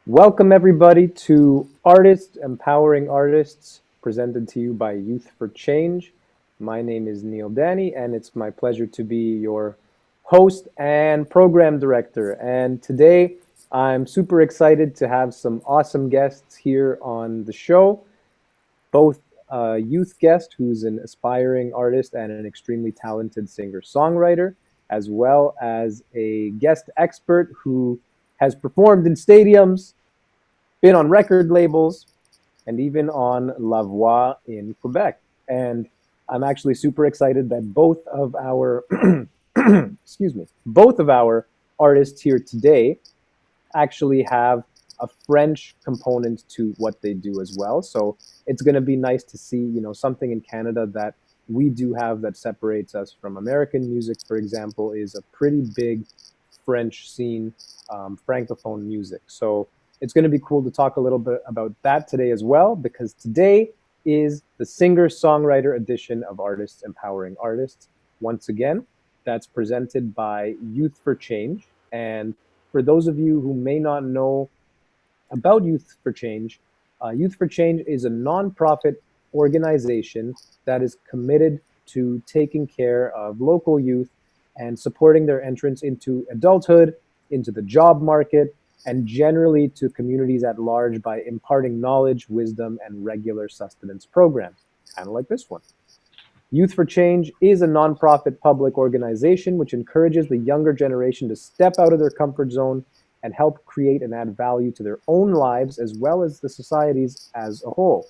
Welcome, everybody, to Artists Empowering Artists, presented to you by Youth for Change. My name is Neel Dani, and it's my pleasure to be your host and program director. And today, I'm super excited to have some awesome guests here on the show, both a youth guest who's an aspiring artist and an extremely talented singer-songwriter, as well as a guest expert who has performed in stadiums, been on record labels, and even on La Voix in Quebec. And I'm actually super excited that both of our excuse me, both of our artists here today actually have a French component to what they do as well. So it's going to be nice to see, something in Canada that we do have that separates us from American music, for example, is a pretty big French scene, francophone music. So it's going to be cool to talk a little bit about that today as well, because today is the singer-songwriter edition of Artists Empowering Artists. Once again, that's presented by Youth for Change. And for those of you who may not know about Youth for Change is a nonprofit organization that is committed to taking care of local youth and supporting their entrance into adulthood, into the job market, and generally to communities at large by imparting knowledge, wisdom, and regular sustenance programs, kind of like this one. Youth for Change is a nonprofit public organization which encourages the younger generation to step out of their comfort zone and help create and add value to their own lives as well as the societies as a whole.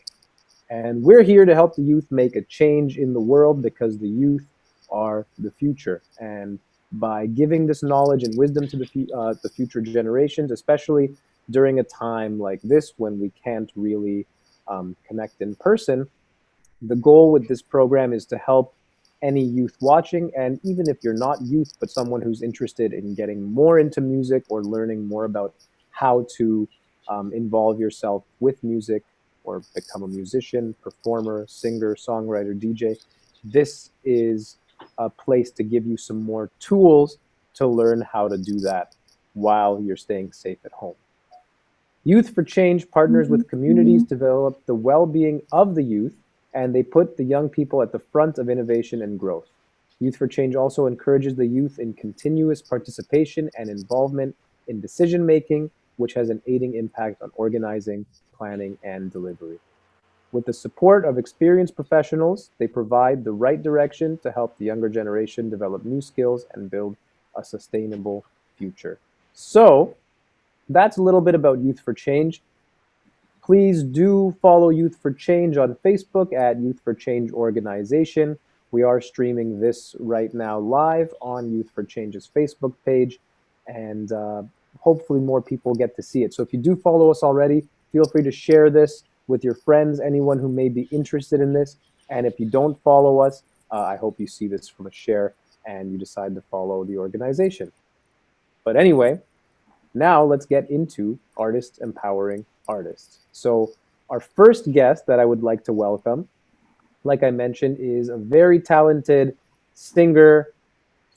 And we're here to help the youth make a change in the world because the youth are the future. And by giving this knowledge and wisdom to the future generations, especially during a time like this when we can't really connect in person, the goal with this program is to help any youth watching, and even if you're not youth, but someone who's interested in getting more into music or learning more about how to involve yourself with music or become a musician, performer, singer, songwriter, DJ, this is a place to give you some more tools to learn how to do that while you're staying safe at home. Youth for Change partners with communities to develop the well-being of the youth, and they put the young people at the front of innovation and growth. Youth for Change also encourages the youth in continuous participation and involvement in decision-making, which has an aiding impact on organizing, planning, and delivery. With the support of experienced professionals, they provide the right direction to help the younger generation develop new skills and build a sustainable future. So, that's a little bit about Youth for Change. Please do follow Youth for Change on Facebook at Youth for Change Organization. We are streaming this right now live on Youth for Change's Facebook page, and hopefully more people get to see it. So if you do follow us already, feel free to share this with your friends, anyone who may be interested in this. And if you don't follow us, I hope you see this from a share and you decide to follow the organization. But anyway, now let's get into Artists Empowering Artists. So our first guest that I would like to welcome, like I mentioned, is a very talented singer,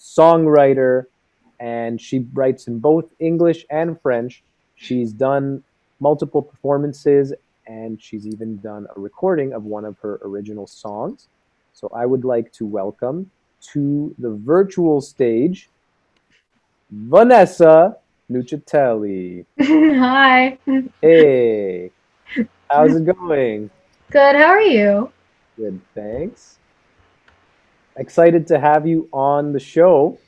songwriter, and she writes in both English and French. She's done multiple performances, and she's even done a recording of one of her original songs. So I would like to welcome to the virtual stage, Vanessa Nucitelli. Hi. Hey, how's it going? Good. How are you? Good, thanks. Excited to have you on the show.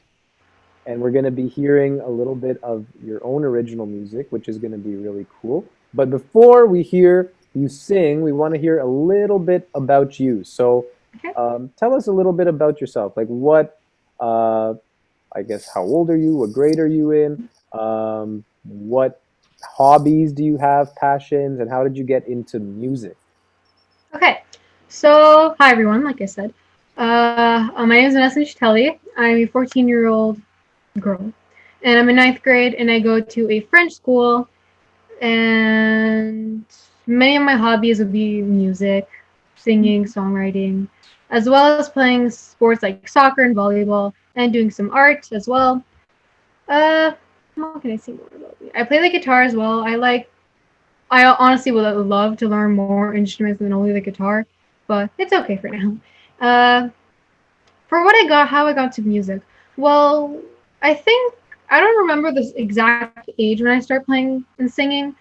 And we're going to be hearing a little bit of your own original music, which is going to be really cool. But before we hear you sing, we want to hear a little bit about you. So Okay. tell us a little bit about yourself. Like uh, I guess, how old are you? What grade are you in? What hobbies do you have, passions, and how did you get into music? Okay. So, hi everyone. Like I said, my name is Vanessa Chitelli. I'm a 14-year-old girl, and I'm in ninth grade, and I go to a French school. And many of my hobbies would be music, singing, songwriting, as well as playing sports like soccer and volleyball, and doing some art as well. Uh, what can I say more about me? I play the guitar as well. I like I honestly would love to learn more instruments than only the guitar, but it's okay for now. Uh, for what I got, how I got to music. Well, I think I don't remember the exact age when I started playing and singing.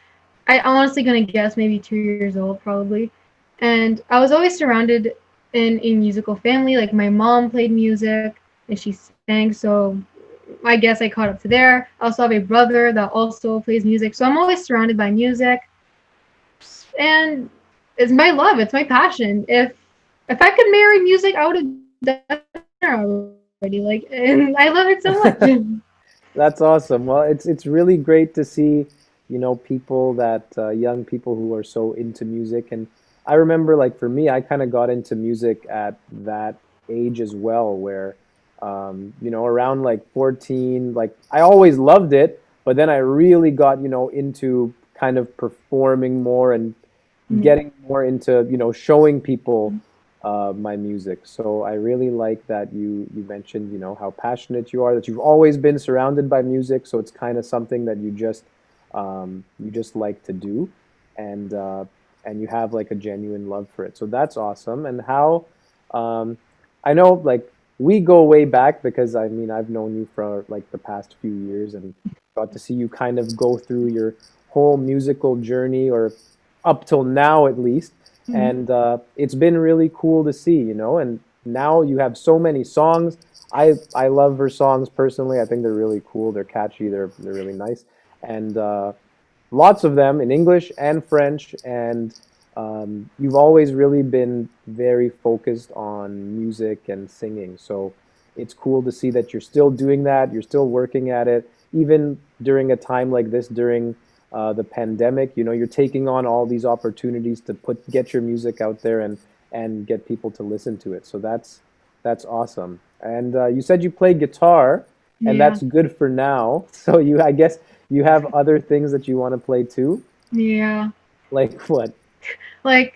I honestly gonna guess maybe 2 years old probably, and I was always surrounded in a musical family. Like my mom played music and she sang, so I guess I caught up to there. I also have a brother that also plays music, so I'm always surrounded by music, and it's my love, it's my passion. If I could marry music, I would have done it already. Like, and I love it so much. That's awesome. Well, it's really great to see, people that young people who are so into music. And I remember, like for me, I kind of got into music at that age as well, where around like 14, like I always loved it, but then I really got, into kind of performing more and Yeah. getting more into showing people my music. So I really like that you mentioned how passionate you are, that you've always been surrounded by music. So it's kind of something that you just like to do, and and you have like a genuine love for it. So that's awesome. And how um, I know like we go way back because I mean I've known you for like the past few years and got to see you kind of go through your whole musical journey or up till now at least, Mhm. and it's been really cool to see, and now you have so many songs. I love her songs personally. I think they're really cool. They're catchy. They're really nice, and lots of them in English and French. And you've always really been very focused on music and singing. So it's cool to see that you're still doing that. You're still working at it, even during a time like this, during the pandemic. You're taking on all these opportunities to get your music out there and get people to listen to it. So that's awesome. And you said you play guitar, and Yeah. that's good for now. So I guess you have other things that you want to play too? Yeah. Like what? Like,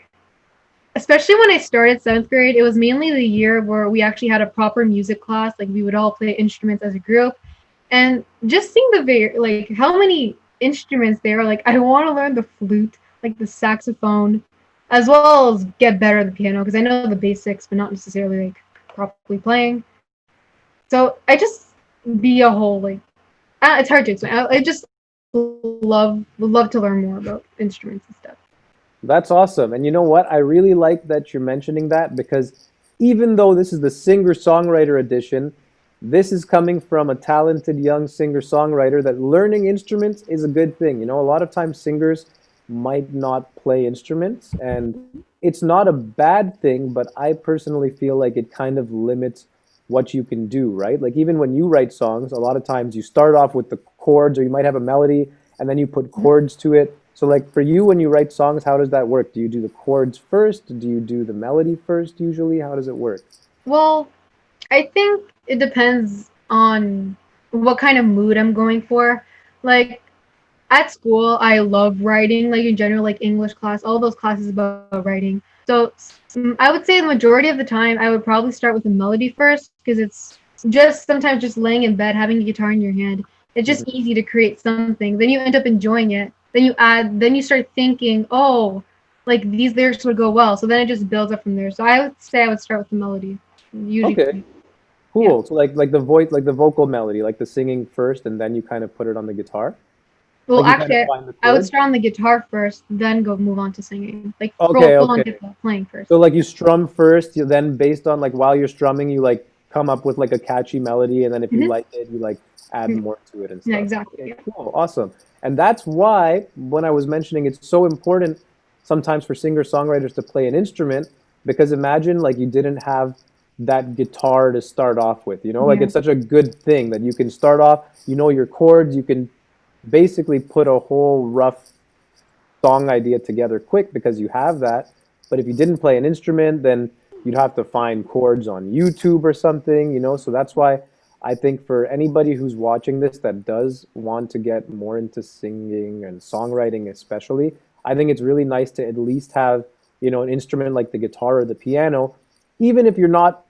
especially when I started seventh grade, it was mainly the year where we actually had a proper music class. Like, we would all play instruments as a group. And just seeing like, how many instruments there are, like, I want to learn the flute, like the saxophone, as well as get better at the piano, because I know the basics, but not necessarily, like, properly playing. So I just be a whole, like, it's hard to explain. I just would love to learn more about instruments and stuff. That's awesome. And you know what? I really like that you're mentioning that because even though this is the singer-songwriter edition, this is coming from a talented young singer-songwriter that learning instruments is a good thing. A lot of times singers might not play instruments, and it's not a bad thing, but I personally feel like it kind of limits what you can do, right? Like even when you write songs, a lot of times you start off with the chords or you might have a melody and then you put chords to it. So like for you when you write songs, how does that work? Do you do the chords first? Do you do the melody first usually? How does it work? Well, I think it depends on what kind of mood I'm going for. Like at school, I love writing, like in general, like English class, all those classes about writing. So I would say the majority of the time, I would probably start with a melody first because it's just sometimes just laying in bed, having a guitar in your hand. It's just Mhm. easy to create something. Then you end up enjoying it. Then you start thinking, oh, like these lyrics would go well. So then it just builds up from there. So I would say I would start with the melody, Okay, usually. Yeah. cool. So like the voice, like the vocal melody, like the singing first, and then you kind of put it on the guitar. Well, Like you kind of actually, find the I would chords. start on the guitar first, then go move on to singing. Like Okay, full on okay. get the playing first. So like you strum first, you then based on like while you're strumming, you like come up with like a catchy melody, and then if you Hmm. like it, you like add more to it and Yeah, stuff. exactly. Okay, Yeah. cool, awesome. And that's why when I was mentioning it's so important sometimes for singer-songwriters to play an instrument, because imagine like you didn't have that guitar to start off with, like Yeah. it's such a good thing that you can start off, your chords, you can basically put a whole rough song idea together quick because you have that. But if you didn't play an instrument, then you'd have to find chords on YouTube or something. So that's why I think for anybody who's watching this that does want to get more into singing and songwriting, especially, I think it's really nice to at least have, an instrument like the guitar or the piano, even if you're not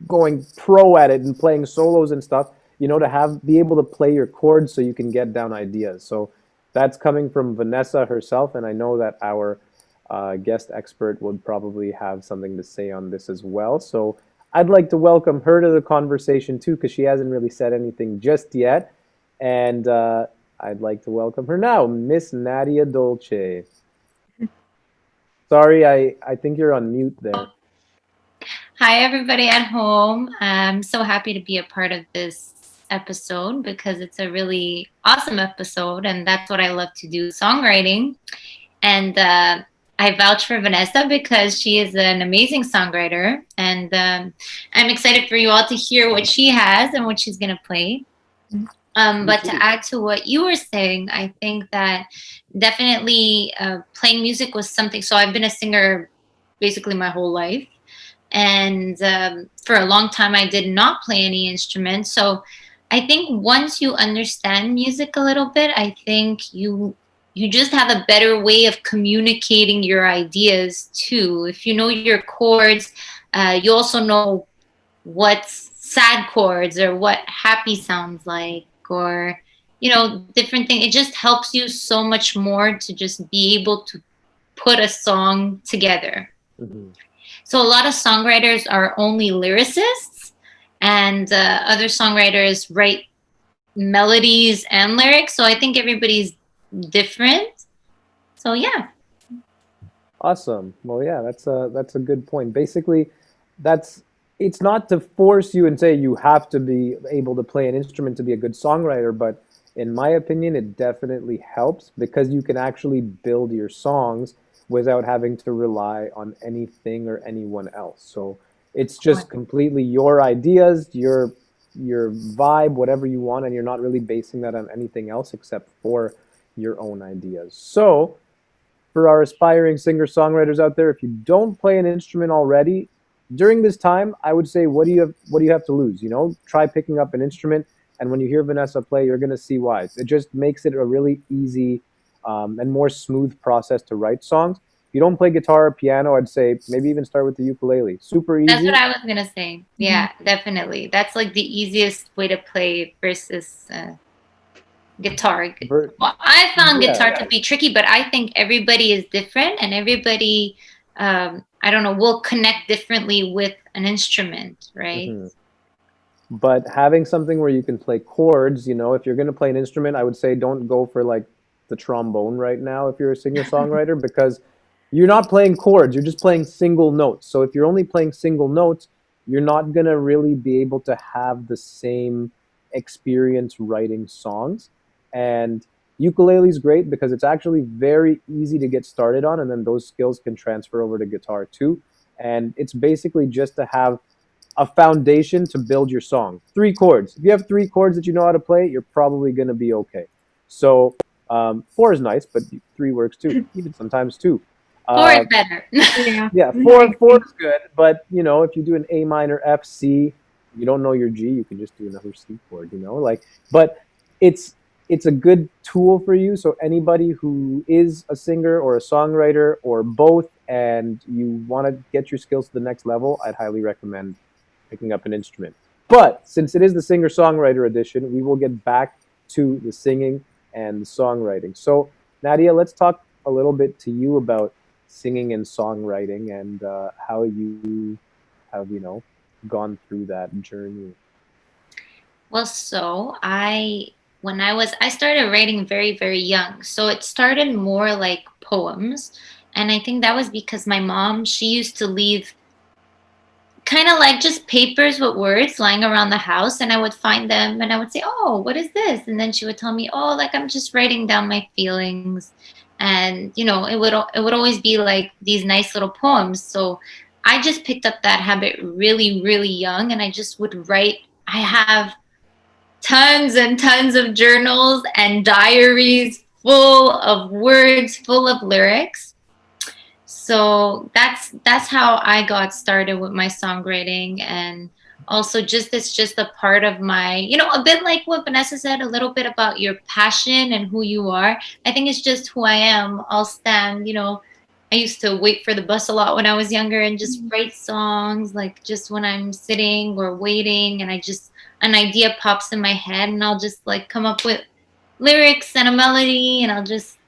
going pro at it and playing solos and stuff, to be able to play your chords so you can get down ideas. So That's coming from Vanessa herself, and I know that our guest expert would probably have something to say on this as well. So I'd like to welcome her to the conversation too, because she hasn't really said anything just yet. And I'd like to welcome her now, Miss Nadia Dolce. Sorry, I think you're on mute there. Hi, everybody at home. I'm so happy to be a part of this episode because it's a really awesome episode, and that's what I love to do, songwriting. And I vouch for Vanessa because she is an amazing songwriter, and I'm excited for you all to hear what she has and what she's going to play. But to add to what you were saying, I think that definitely playing music was something. So I've been a singer basically my whole life. And for a long time, I did not play any instrument. So I think once you understand music a little bit, I think you just have a better way of communicating your ideas too. If you know your chords, you also know what's sad chords or what happy sounds like, or different things. It just helps you so much more to just be able to put a song together. Mm-hmm. So a lot of songwriters are only lyricists, and other songwriters write melodies and lyrics. So I think everybody's different. So yeah. Awesome. Well, yeah, that's a good point. Basically, that's it's not to force you and say you have to be able to play an instrument to be a good songwriter, but in my opinion, it definitely helps because you can actually build your songs without having to rely on anything or anyone else. So it's just completely your ideas, your vibe, whatever you want, and you're not really basing that on anything else except for your own ideas. So for our aspiring singer-songwriters out there, if you don't play an instrument already, during this time, I would say, what do you have to lose? You know, try picking up an instrument, and when you hear Vanessa play, you're going to see why. It just makes it a really easy and more smooth process to write songs. If you don't play guitar or piano, I'd say maybe even start with the ukulele. Super easy. That's what I was gonna say. Yeah, definitely. That's like the easiest way to play versus guitar. Well, I found guitar to be tricky, but I think everybody is different, and everybody, I don't know, will connect differently with an instrument, right? Mm-hmm. But having something where you can play chords, you know, if you're going to play an instrument, I would say don't go for like the trombone right now if you're a singer-songwriter because you're not playing chords, you're just playing single notes. So if you're only playing single notes, you're not going to really be able to have the same experience writing songs. And ukulele is great because it's actually very easy to get started on, and then those skills can transfer over to guitar too. And it's basically just to have a foundation to build your song. 3 chords. If you have 3 chords that you know how to play, you're probably going to be okay. So 4 is nice, but 3 works too. Even sometimes 2. 4 is better. Yeah, 4 is good. But you know, if you do an A minor, F, C, you don't know your G, you can just do another C chord. You know, like, but it's a good tool for you. So anybody who is a singer or a songwriter or both, and you want to get your skills to the next level, I'd highly recommend picking up an instrument. But since it is the singer-songwriter edition, we will get back to the singing and the songwriting. So Nadia, let's talk a little bit to you about singing and songwriting and how you have, you know, gone through that journey. Well, so I started writing very, very young. So it started more like poems. And I think that was because my mom, she used to leave kind of like just papers with words lying around the house, and I would find them and I would say, "Oh, what is this?" And then she would tell me, "Oh, like I'm just writing down my feelings." And it would always be like these nice little poems. So I just picked up that habit really, really young, and I just would write. I have tons and tons of journals and diaries full of words, full of lyrics. So that's how I got started with my songwriting. And also just it's just a part of my, a bit like what Vanessa said, a little bit about your passion and who you are. I think it's just who I am. I'll stand, I used to wait for the bus a lot when I was younger and just write songs, like just when I'm sitting or waiting, and an idea pops in my head, and I'll just like come up with lyrics and a melody, and I'll just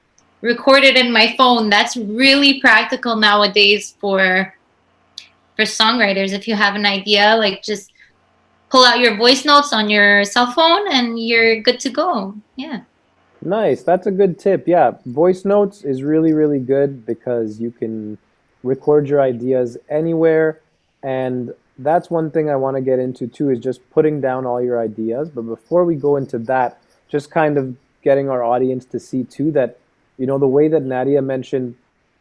record it in my phone. That's really practical nowadays for songwriters. If you have an idea, like just pull out your voice notes on your cell phone and you're good to go. Yeah. Nice. That's a good tip. Yeah, voice notes is really, really good because you can record your ideas anywhere. And that's one thing I want to get into too is just putting down all your ideas. But before we go into that, just kind of getting our audience to see too that, the way that Nadia mentioned,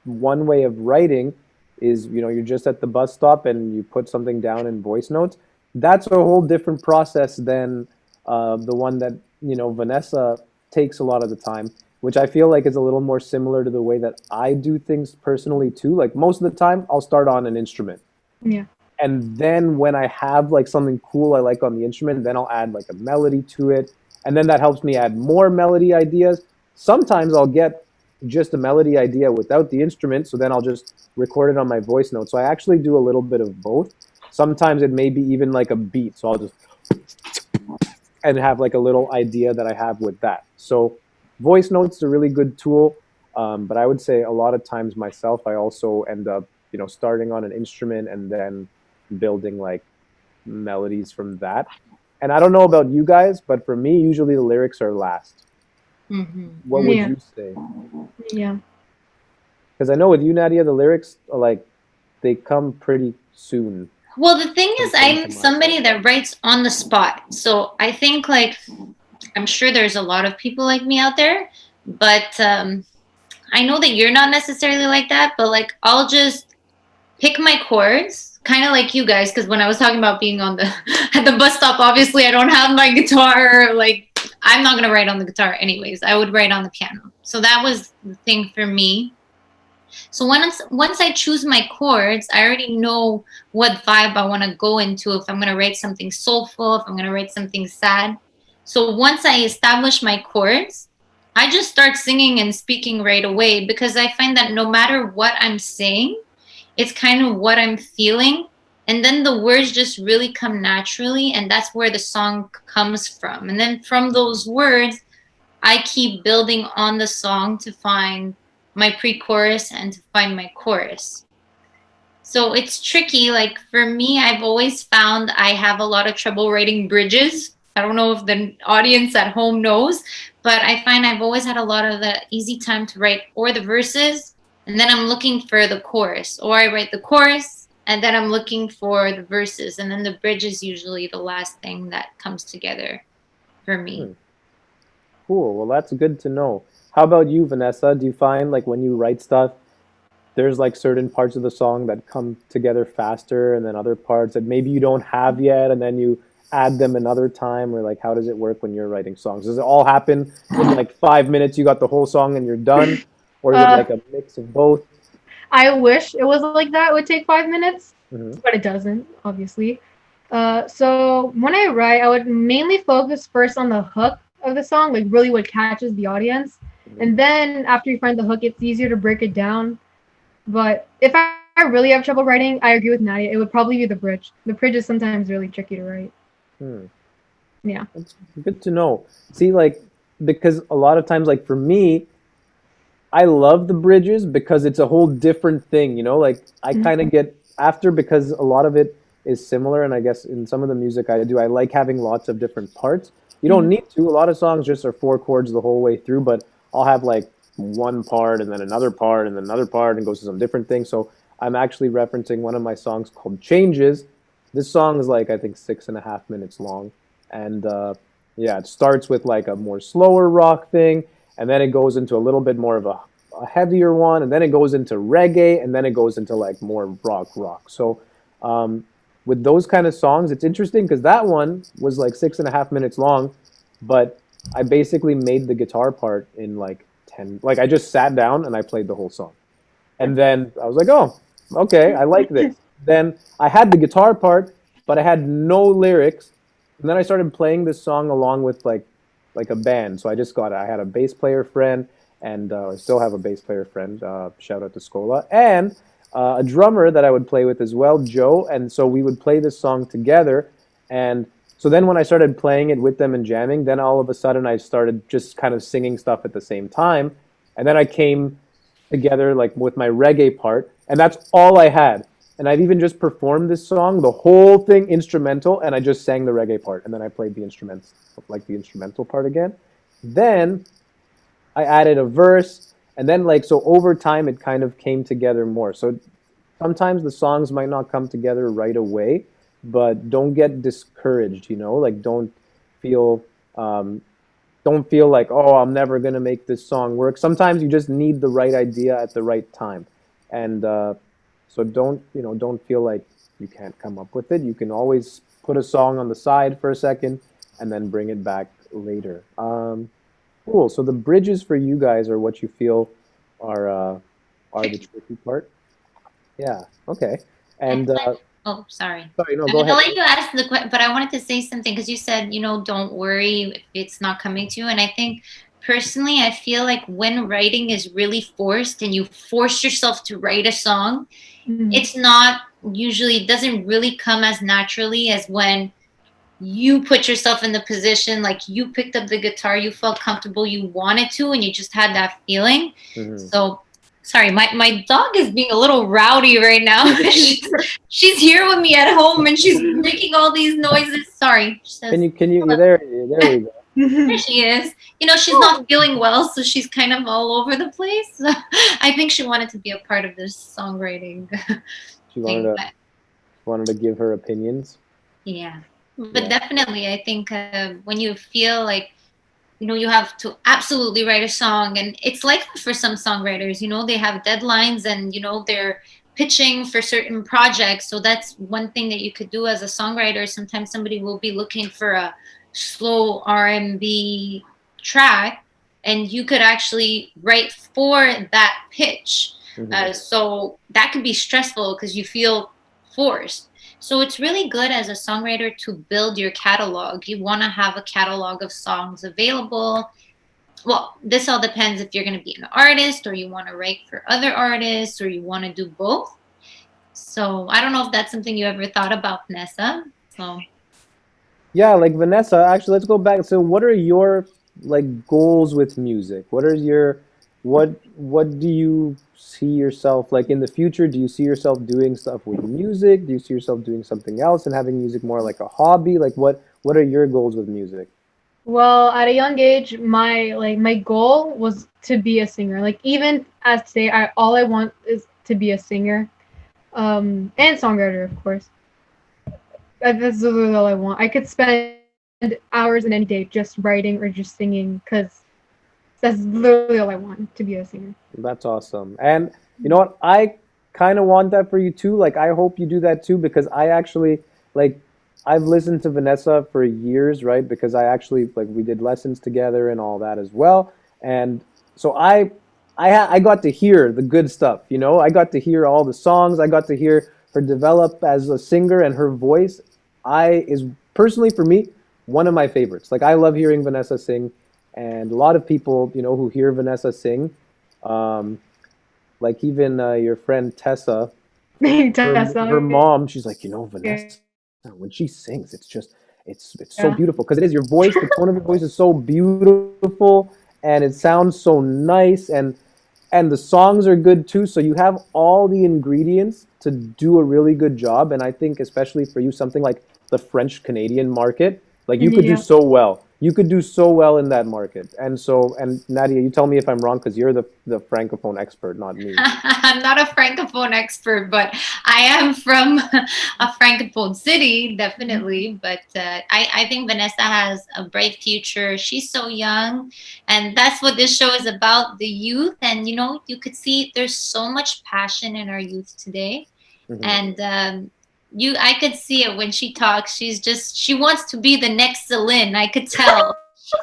one way of writing is, you're just at the bus stop and you put something down in voice notes. That's a whole different process than the one that, Vanessa takes a lot of the time, which I feel like is a little more similar to the way that I do things personally too. Like most of the time, I'll start on an instrument. Yeah. And then when I have like something cool I like on the instrument, then I'll add like a melody to it. And then that helps me add more melody ideas. Sometimes I'll get just a melody idea without the instrument, so then I'll just record it on my voice note. So I actually do a little bit of both. Sometimes it may be even like a beat, so I'll just and have like a little idea that I have with that. So voice notes is a really good tool. But I would say a lot of times myself, I also end up, starting on an instrument and then building like melodies from that. And I don't know about you guys, but for me, usually the lyrics are last. What would Yeah. you say? Yeah. Because I know with you, Nadia, the lyrics are like they come pretty soon Well, the thing is, compared to I'm mine. somebody that writes on the spot. So I think, like, I'm sure there's a lot of people like me out there, but I know that you're not necessarily like that. But, like, I'll just pick my chords, kind of like you guys, because when I was talking about being on the at the bus stop, obviously I don't have my guitar. Like, I'm not gonna write on the guitar anyways. I would write on the piano. So that was the thing for me. So once I choose my chords, I already know what vibe I want to go into. If I'm gonna write something soulful, if I'm gonna write something sad. So once I establish my chords, I just start singing and speaking right away because I find that no matter what I'm saying, it's kind of what I'm feeling. And then the words just really come naturally, and that's where the song comes from. And then from those words, I keep building on the song to find my pre-chorus and to find my chorus. So it's tricky. Like for me, I've always found I have a lot of trouble writing bridges. I don't know if the audience at home knows, but I find I've always had a lot of the easy time to write or the verses, and then I'm looking for the chorus, or I write the chorus and then I'm looking for the verses, and then the bridge is usually the last thing that comes together for me. Hmm. Cool. Well, that's good to know. How about you, Vanessa? Do you find like when you write stuff, there's like certain parts of the song that come together faster and then other parts that maybe you don't have yet and then you add them another time, or like how does it work when you're writing songs? Does it all happen in like 5 minutes, you got the whole song and you're done? Or is it Uh, like a mix of both? I wish it was like that. It would take 5 minutes, Hmm. but it doesn't, obviously. So when I write, I would mainly focus first on the hook of the song, like really what catches the audience. Hmm. And then after you find the hook, it's easier to break it down. But if I really have trouble writing, I agree with Nadia. It would probably be the bridge. The bridge is sometimes really tricky to write. Hmm. Yeah. That's good to know. See, like, because a lot of times, like for me, I love the bridges because it's a whole different thing, Like I Mhm. kind of get after because a lot of it is similar, and I guess in some of the music I do, I like having lots of different parts. You don't Mhm. need to. A lot of songs just are four chords the whole way through, but I'll have like one part and then another part and then another part and goes to some different thing. So I'm actually referencing one of my songs called Changes. This song is like I think 6.5 minutes long, and yeah, it starts with like a more slower rock thing, and then it goes into a little bit more of a heavier one, and then it goes into reggae, and then it goes into like more rock. So um, with those kind of songs, it's interesting because that one was like 6.5 minutes long, but I basically made the guitar part in like 10. Like I just sat down and I played the whole song, and then I was like, oh, okay, I like this. Then I had the guitar part, but I had no lyrics. And then I started playing this song along with like a band. So I had a bass player friend, and I still have a bass player friend. Shout out to Scola, and a drummer that I would play with as well, Joe. And so we would play this song together, and So then when I started playing it with them and jamming, then all of a sudden I started just kind of singing stuff at the same time. And then I came together like with my reggae part, and that's all I had. And I've even just performed this song, the whole thing instrumental, and I just sang the reggae part, and then I played the instruments, like the instrumental part again. Then I added a verse, and then like so over time it kind of came together more. So sometimes the songs might not come together right away, but don't get discouraged, like feel um, don't feel like, oh, I'm never gonna make this song work. Sometimes you just need the right idea at the right time, and so don't feel like you can't come up with it. You can always put a song on the side for a second and then bring it back later. Cool. So the bridges for you guys are what you feel are uh, are the tricky part. Yeah. Okay. And Oh, sorry. sorry, no, I'm go gonna ahead. let you ask the question, but I wanted to say something because you said, don't worry if it's not coming to you. And I think personally, I feel like when writing is really forced and you force yourself to write a song, Mm. it's not usually, it doesn't really come as naturally as when you put yourself in the position, like you picked up the guitar, you felt comfortable, you wanted to, and you just had that feeling. Hmm. So sorry, my dog is being a little rowdy right now. She's here with me at home and she's making all these noises. Sorry. She says, There we go. there she is. She's not feeling well, so she's kind of all over the place. I think she wanted to be a part of this songwriting She thing, but wanted to give her opinions. yeah. But Yeah. definitely, I think when you feel like you have to absolutely write a song, and it's like that for some songwriters. They have deadlines, and they're pitching for certain projects. So that's one thing that you could do as a songwriter. Sometimes somebody will be looking for a slow R&B track, and you could actually write for that pitch. Hmm. So that could be stressful because you feel forced. So it's really good as a songwriter to build your catalog. You want to have a catalog of songs available. Well, this all depends if you're going to be an artist or you want to write for other artists or you want to do both. So I don't know if that's something you ever thought about, Vanessa. So Yeah, like Vanessa, actually, let's go back. So, what are your like goals with music? What do you see yourself like in the future? Do you see yourself doing stuff with music? Do you see yourself doing something else and having music more like a hobby? Like what are your goals with music? Well, at a young age, my goal was to be a singer. Like even as today, I all I want is to be a singer, and songwriter, of course. That's literally all I want. I could spend hours in any day just writing or just singing, because that's literally all I want, to be a singer. That's awesome. And you know what? I kind of want that for you too. Like I hope you do that too because I actually like I've listened to Vanessa for years, right? Because I actually like we did lessons together and all that as well. And so I got to hear the good stuff, I got to hear all the songs. I got to hear her develop as a singer and her voice I is personally for me one of my favorites. Like I love hearing Vanessa sing and a lot of people, who hear Vanessa sing, um, like even your friend Tessa, her Tessa, mom, she's like, Vanessa, when she sings, it's so yeah. beautiful because it is your voice, the tone of your voice is so beautiful, and it sounds so nice, and the songs are good too. So you have all the ingredients to do a really good job. And I think especially for you, something like the French Canadian market, like you could do Yeah. so well. You could do so well in that market. And Nadia, you tell me if I'm wrong because you're the francophone expert, not me. I'm not a francophone expert, but I am from a francophone city, definitely. But I think Vanessa has a bright future. She's so young, and that's what this show is about, the youth. And you could see there's so much passion in our youth today. Hmm. And I could see it when she talks. She wants to be the next Celine. I could tell,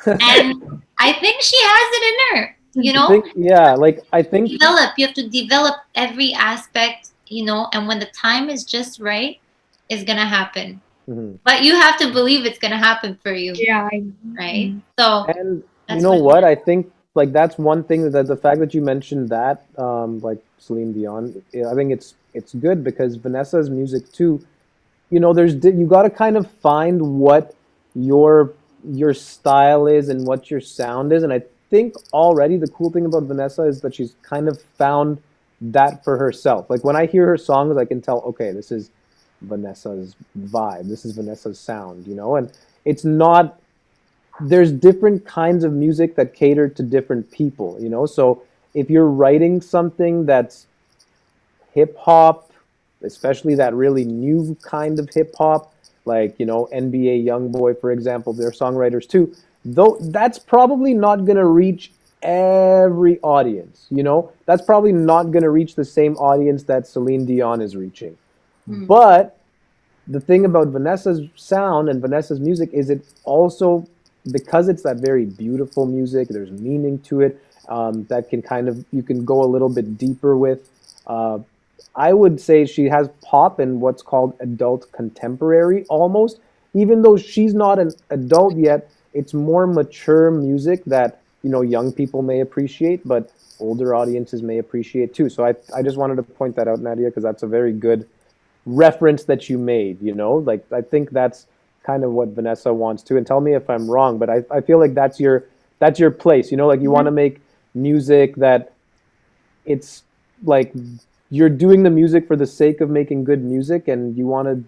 and I think she has it in her. I think, yeah, like I think, You have to develop every aspect, and when the time is just right, it's gonna happen. mhm. But you have to believe it's gonna happen for you, Yeah. right? So And you that's know what. what? I think like that's one thing that the fact that you mentioned that, like Celine Dion, I think it's good because Vanessa's music too. There's you got to kind of find what your your style is and what your sound is. And I think already the cool thing about Vanessa is that she's kind of found that for herself. Like when I hear her songs, I can tell, okay, this is Vanessa's vibe. This is Vanessa's sound, you know? And it's not, there's different kinds of music that cater to different people, you know? So if you're writing something that's hip hop, especially that really new kind of hip hop, like you know NBA YoungBoy, for example, they're songwriters too. Though that's probably not gonna reach every audience. You know, that's probably not gonna reach the same audience that Celine Dion is reaching. Mm. But the thing about Vanessa's sound and Vanessa's music is it also, because it's that very beautiful music, there's meaning to it, that can kind of, you can go a little bit deeper with. Uh, I would say she has pop and what's called adult contemporary almost. Even though she's not an adult yet, it's more mature music that, you know, young people may appreciate, but older audiences may appreciate too. So I just wanted to point that out, Nadia, because that's a very good reference that you made, you know? Like I think that's kind of what Vanessa wants to. And tell me if I'm wrong, but I feel like that's your place, you know, like you want to Mhm. make music that it's like you're doing the music for the sake of making good music, and you want to,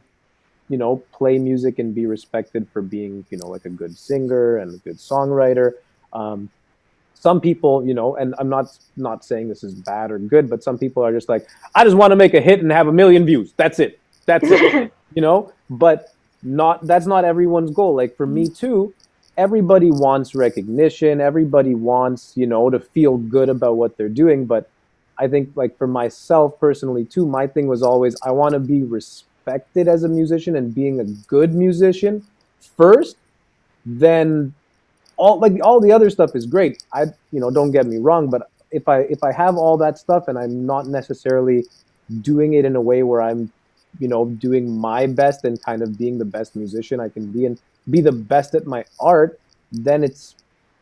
you know, play music and be respected for being, you know, like a good singer and a good songwriter. um, some people, you know, and I'm not saying this is bad or good, but some people are just like, I just want to make a hit and have a million views, that's it, that's it, you know. But not, that's not everyone's goal. Like for me too, everybody wants recognition, everybody wants, you know, to feel good about what they're doing. But I think like for myself personally too, my thing was always I want to be respected as a musician and being a good musician first. Then all the other stuff is great. I, you know, don't get me wrong, but if I have all that stuff and I'm not necessarily doing it in a way where I'm, you know, doing my best and kind of being the best musician I can be and be the best at my art, then it's,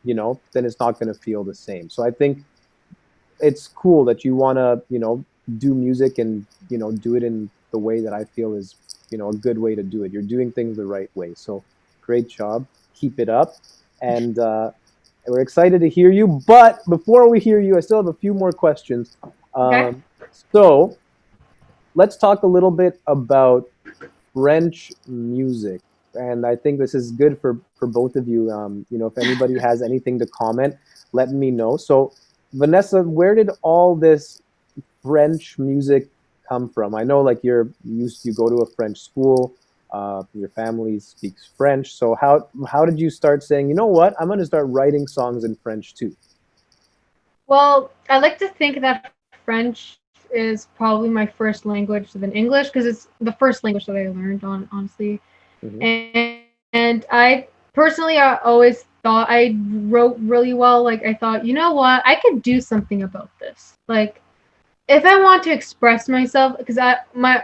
you know, then it's not going to feel the same. So I think it's cool that you want to, you know, do music and, you know, do it in the way that I feel is, you know, a good way to do it. You're doing things the right way. So great job. Keep it up. And we're excited to hear you. But before we hear you, I still have a few more questions. Okay. So let's talk a little bit about French music. And I think this is good for both of you. You know, if anybody has anything to comment, let me know. So, Vanessa, where did all this French music come from? I know, like you go to a French school. Your family speaks French. So how did you start saying, you know what, I'm going to start writing songs in French too? Well, I like to think that French is probably my first language than English because it's the first language that I learned on honestly. Hmm. And I personally I always thought I wrote really well. Like I thought, you know what, I could do something about this. Like if I want to express myself, because I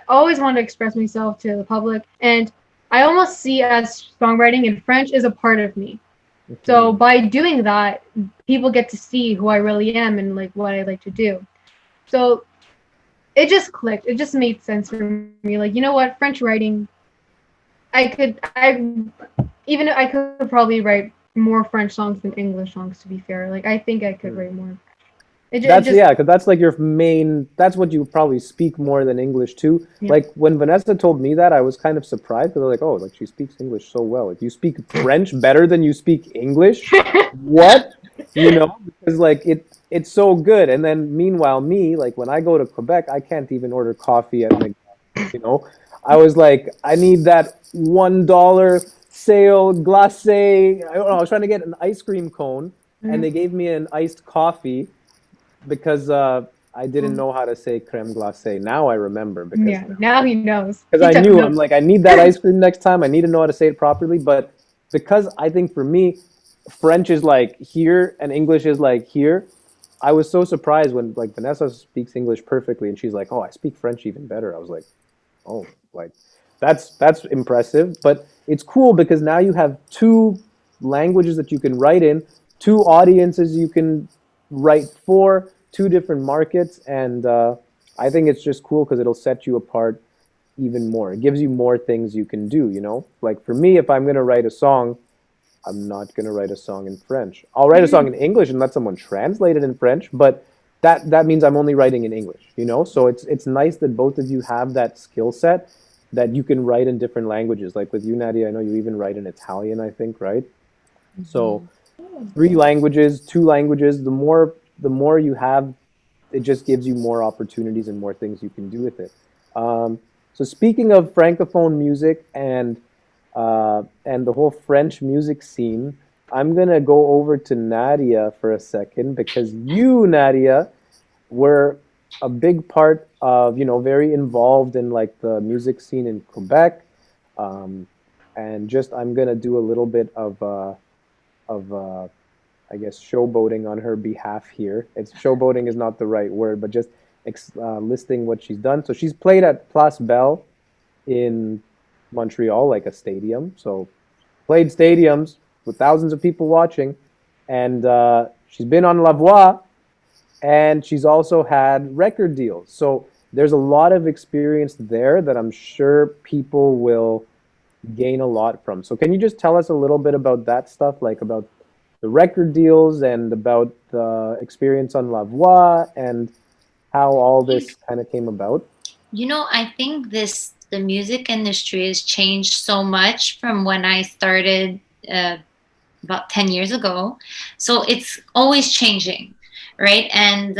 always want to express myself to the public, and I almost see as songwriting in French is a part of me. So Hmm. by doing that, people get to see who I really am and like what I like to do. So it just clicked. It just made sense for me. Like, you know what, French writing, I even I could probably write more French songs than English songs. To be fair, like I think I could write more. It That's, just yeah, because that's like your main. That's what you probably speak more than English too. yeah. Like when Vanessa told me that, I was kind of surprised. Because like, oh, like she speaks English so well. Like you speak French better than you speak English. What? You know, because like it's so good. And then meanwhile, me, like when I go to Quebec, I can't even order coffee at McDonald's. You know, I was like, I need that $1 sale glacé. I don't know. I was trying to get an ice cream cone, and Mhm. they gave me an iced coffee because I didn't know how to say creme glacé. Now I remember because Yeah, now he knows. He I took knew, I'm notes. like, I need that ice cream next time. I need to know how to say it properly. But because I think for me, French is like here and English is like here. I was so surprised when like Vanessa speaks English perfectly and she's like, "Oh, I speak French even better." I was like, "Oh, like that's impressive." But it's cool because now you have two languages that you can write in, two audiences you can write for, two different markets, and I think it's just cool because it'll set you apart even more. It gives you more things you can do, you know? Like for me, if I'm going to write a song, I'm not going to write a song in French. I'll write a song in English and let someone translate it in French, but that means I'm only writing in English, you know? So it's nice that both of you have that skill set that you can write in different languages. Like with you, Nadia, I know you even write in Italian, I think, right? So three languages, two languages, the more you have, it just gives you more opportunities and more things you can do with it. So speaking of francophone music and the whole French music scene, I'm gonna go over to Nadia for a second because you, Nadia, were a big part of, very involved in like the music scene in Quebec. Um, and just I'm gonna do a little bit of I guess showboating on her behalf here. It's showboating is not the right word, but just listing what she's done. So she's played at Place Belle in Montreal, like a stadium. So played stadiums with thousands of people watching, and she's been on La Voix, and she's also had record deals. So there's a lot of experience there that I'm sure people will gain a lot from. So can you just tell us a little bit about that stuff, like about the record deals and about the experience on La Voix and how all this kind of came about? I think the music industry has changed so much from when I started about 10 years ago. So it's always changing, right? And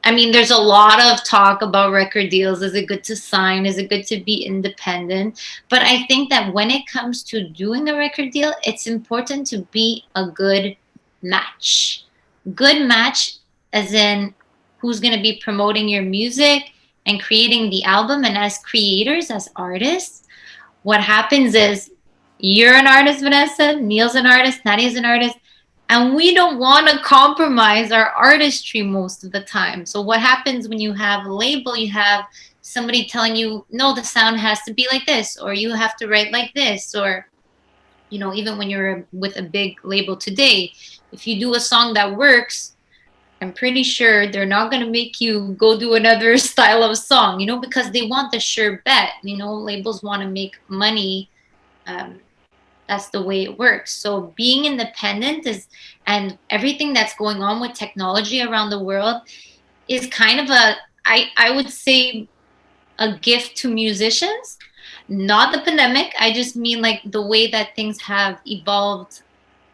I mean, there's a lot of talk about record deals. Is it good to sign? Is it good to be independent? But I think that when it comes to doing a record deal, it's important to be a good match. Good match, as in who's going to be promoting your music and creating the album. And as creators, as artists, what happens is you're an artist, Vanessa, Neel's an artist, Nadia's an artist, and we don't want to compromise our artistry most of the time. So what happens when you have a label, you have somebody telling you, no, the sound has to be like this, or you have to write like this, or, even when you're with a big label today, if you do a song that works, I'm pretty sure they're not going to make you go do another style of song, because they want the sure bet. Labels want to make money. That's the way it works. So being independent and everything that's going on with technology around the world is kind of I would say a gift to musicians. Not the pandemic. I just mean like the way that things have evolved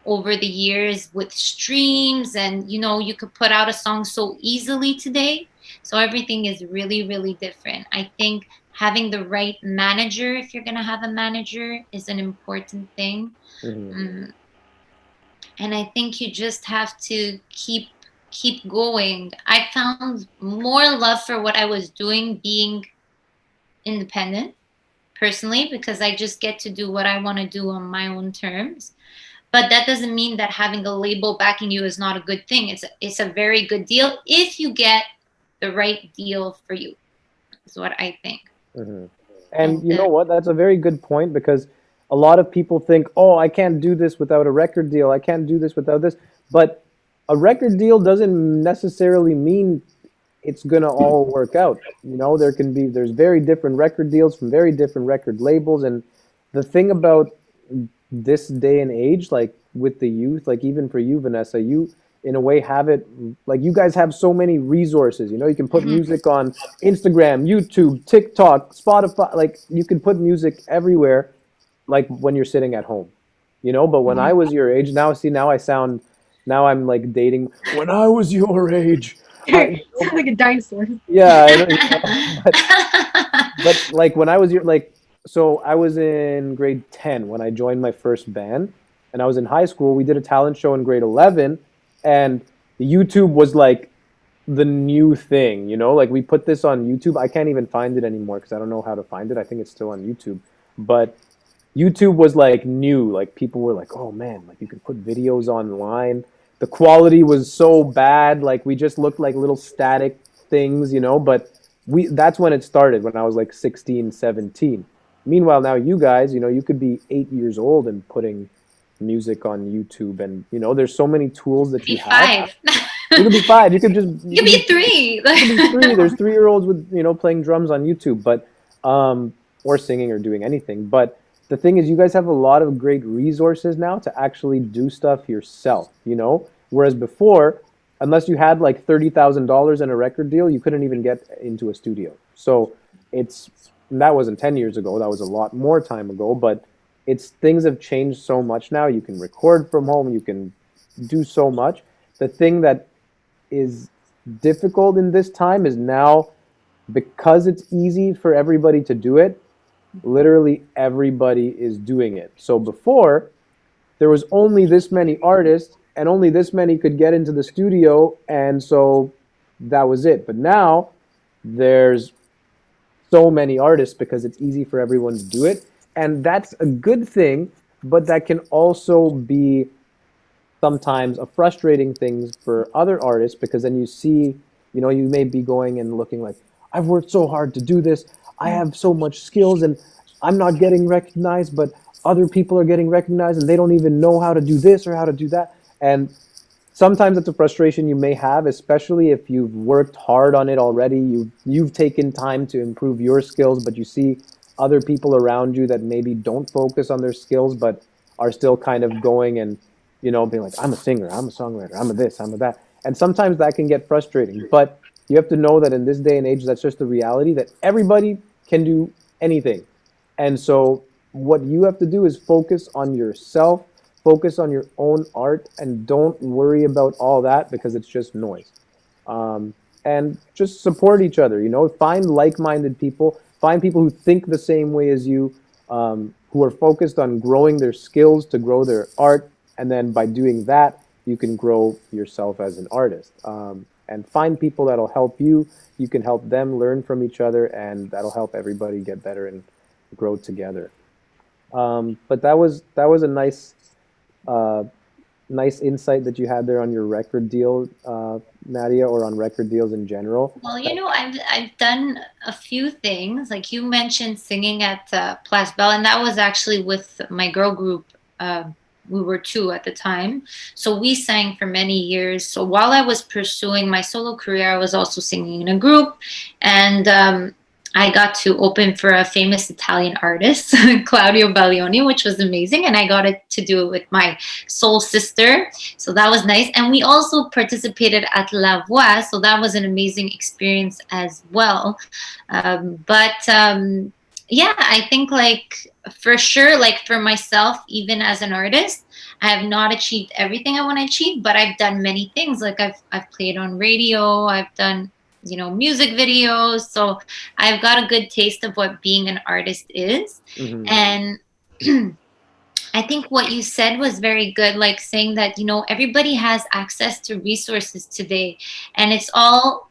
over the years with streams, and you could put out a song so easily today. So everything is really, really different. I think having the right manager, if you're going to have a manager, is an important thing. Mm-hmm. And I think you just have to keep going. I found more love for what I was doing being independent personally, because I just get to do what I want to do on my own terms. But that doesn't mean that having a label backing you is not a good thing. It's a very good deal if you get the right deal for you, is what I think. Mm-hmm. And you know what? That's a very good point because a lot of people think, oh, I can't do this without a record deal. I can't do this without this. But a record deal doesn't necessarily mean it's going to all work out. There's very different record deals from very different record labels. And the thing about this day and age, like with the youth, like even for you, Vanessa, you in a way have it like you guys have so many resources. You can put music on Instagram, YouTube, TikTok, Spotify. Like you can put music everywhere, like when you're sitting at home. But when I was your age, now I'm like dating when I was your age. Sound like a dinosaur. Yeah, I know, but like when I was so I was in grade 10 when I joined my first band, and I was in high school. We did a talent show in grade 11, and YouTube was like the new thing, like we put this on YouTube. I can't even find it anymore because I don't know how to find it. I think it's still on YouTube, but YouTube was like new. Like people were like, oh man, like you could put videos online. The quality was so bad. Like we just looked like little static things, but that's when it started when I was like 16, 17. Meanwhile, now you guys, you could be 8 years old and putting music on YouTube, and there's so many tools that you have. You could be five. You could just you Give could me be three. you could be three. There's 3-year-olds with playing drums on YouTube, but or singing or doing anything. But the thing is, you guys have a lot of great resources now to actually do stuff yourself. Whereas before, unless you had like $30,000 in a record deal, you couldn't even get into a studio. So it's that wasn't 10 years ago. That was a lot more time ago. But it's things have changed so much now. You can record from home. You can do so much. The thing that is difficult in this time is now because it's easy for everybody to do it, literally everybody is doing it. So before, there was only this many artists and only this many could get into the studio, and so that was it. But now there's so many artists because it's easy for everyone to do it, and that's a good thing, but that can also be sometimes a frustrating thing for other artists because then you see, you may be going and looking like, I've worked so hard to do this. I have so much skills and I'm not getting recognized, but other people are getting recognized and they don't even know how to do this or how to do that. And sometimes it's a frustration you may have, especially if you've worked hard on it already. You've taken time to improve your skills, but you see other people around you that maybe don't focus on their skills, but are still kind of going and being like, I'm a singer, I'm a songwriter, I'm a this, I'm a that, and sometimes that can get frustrating. But you have to know that in this day and age, that's just the reality that everybody can do anything, and so what you have to do is focus on yourself, focus on your own art, and don't worry about all that because it's just noise. And just support each other. Find like-minded people, find people who think the same way as you, who are focused on growing their skills to grow their art, and then by doing that, you can grow yourself as an artist. And find people that'll help you. You can help them learn from each other, and that'll help everybody get better and grow together. But that was a uh, nice insight that you had there on your record deal, Nadia, or on record deals in general. Well, I've done a few things. Like you mentioned singing at Place Belle, and that was actually with my girl group. We were two at the time, so we sang for many years. So while I was pursuing my solo career, I was also singing in a group, and I got to open for a famous Italian artist, Claudio Baglioni, which was amazing, and I got to do it with my soul sister. So that was nice. And we also participated at La Voix, so that was an amazing experience as well. But yeah, I think like for sure, like for myself, even as an artist, I have not achieved everything I want to achieve, but I've done many things. Like I've played on radio, I've done music videos, so I've got a good taste of what being an artist is. Hmm. And I think what you said was very good, like saying that, everybody has access to resources today, and it's all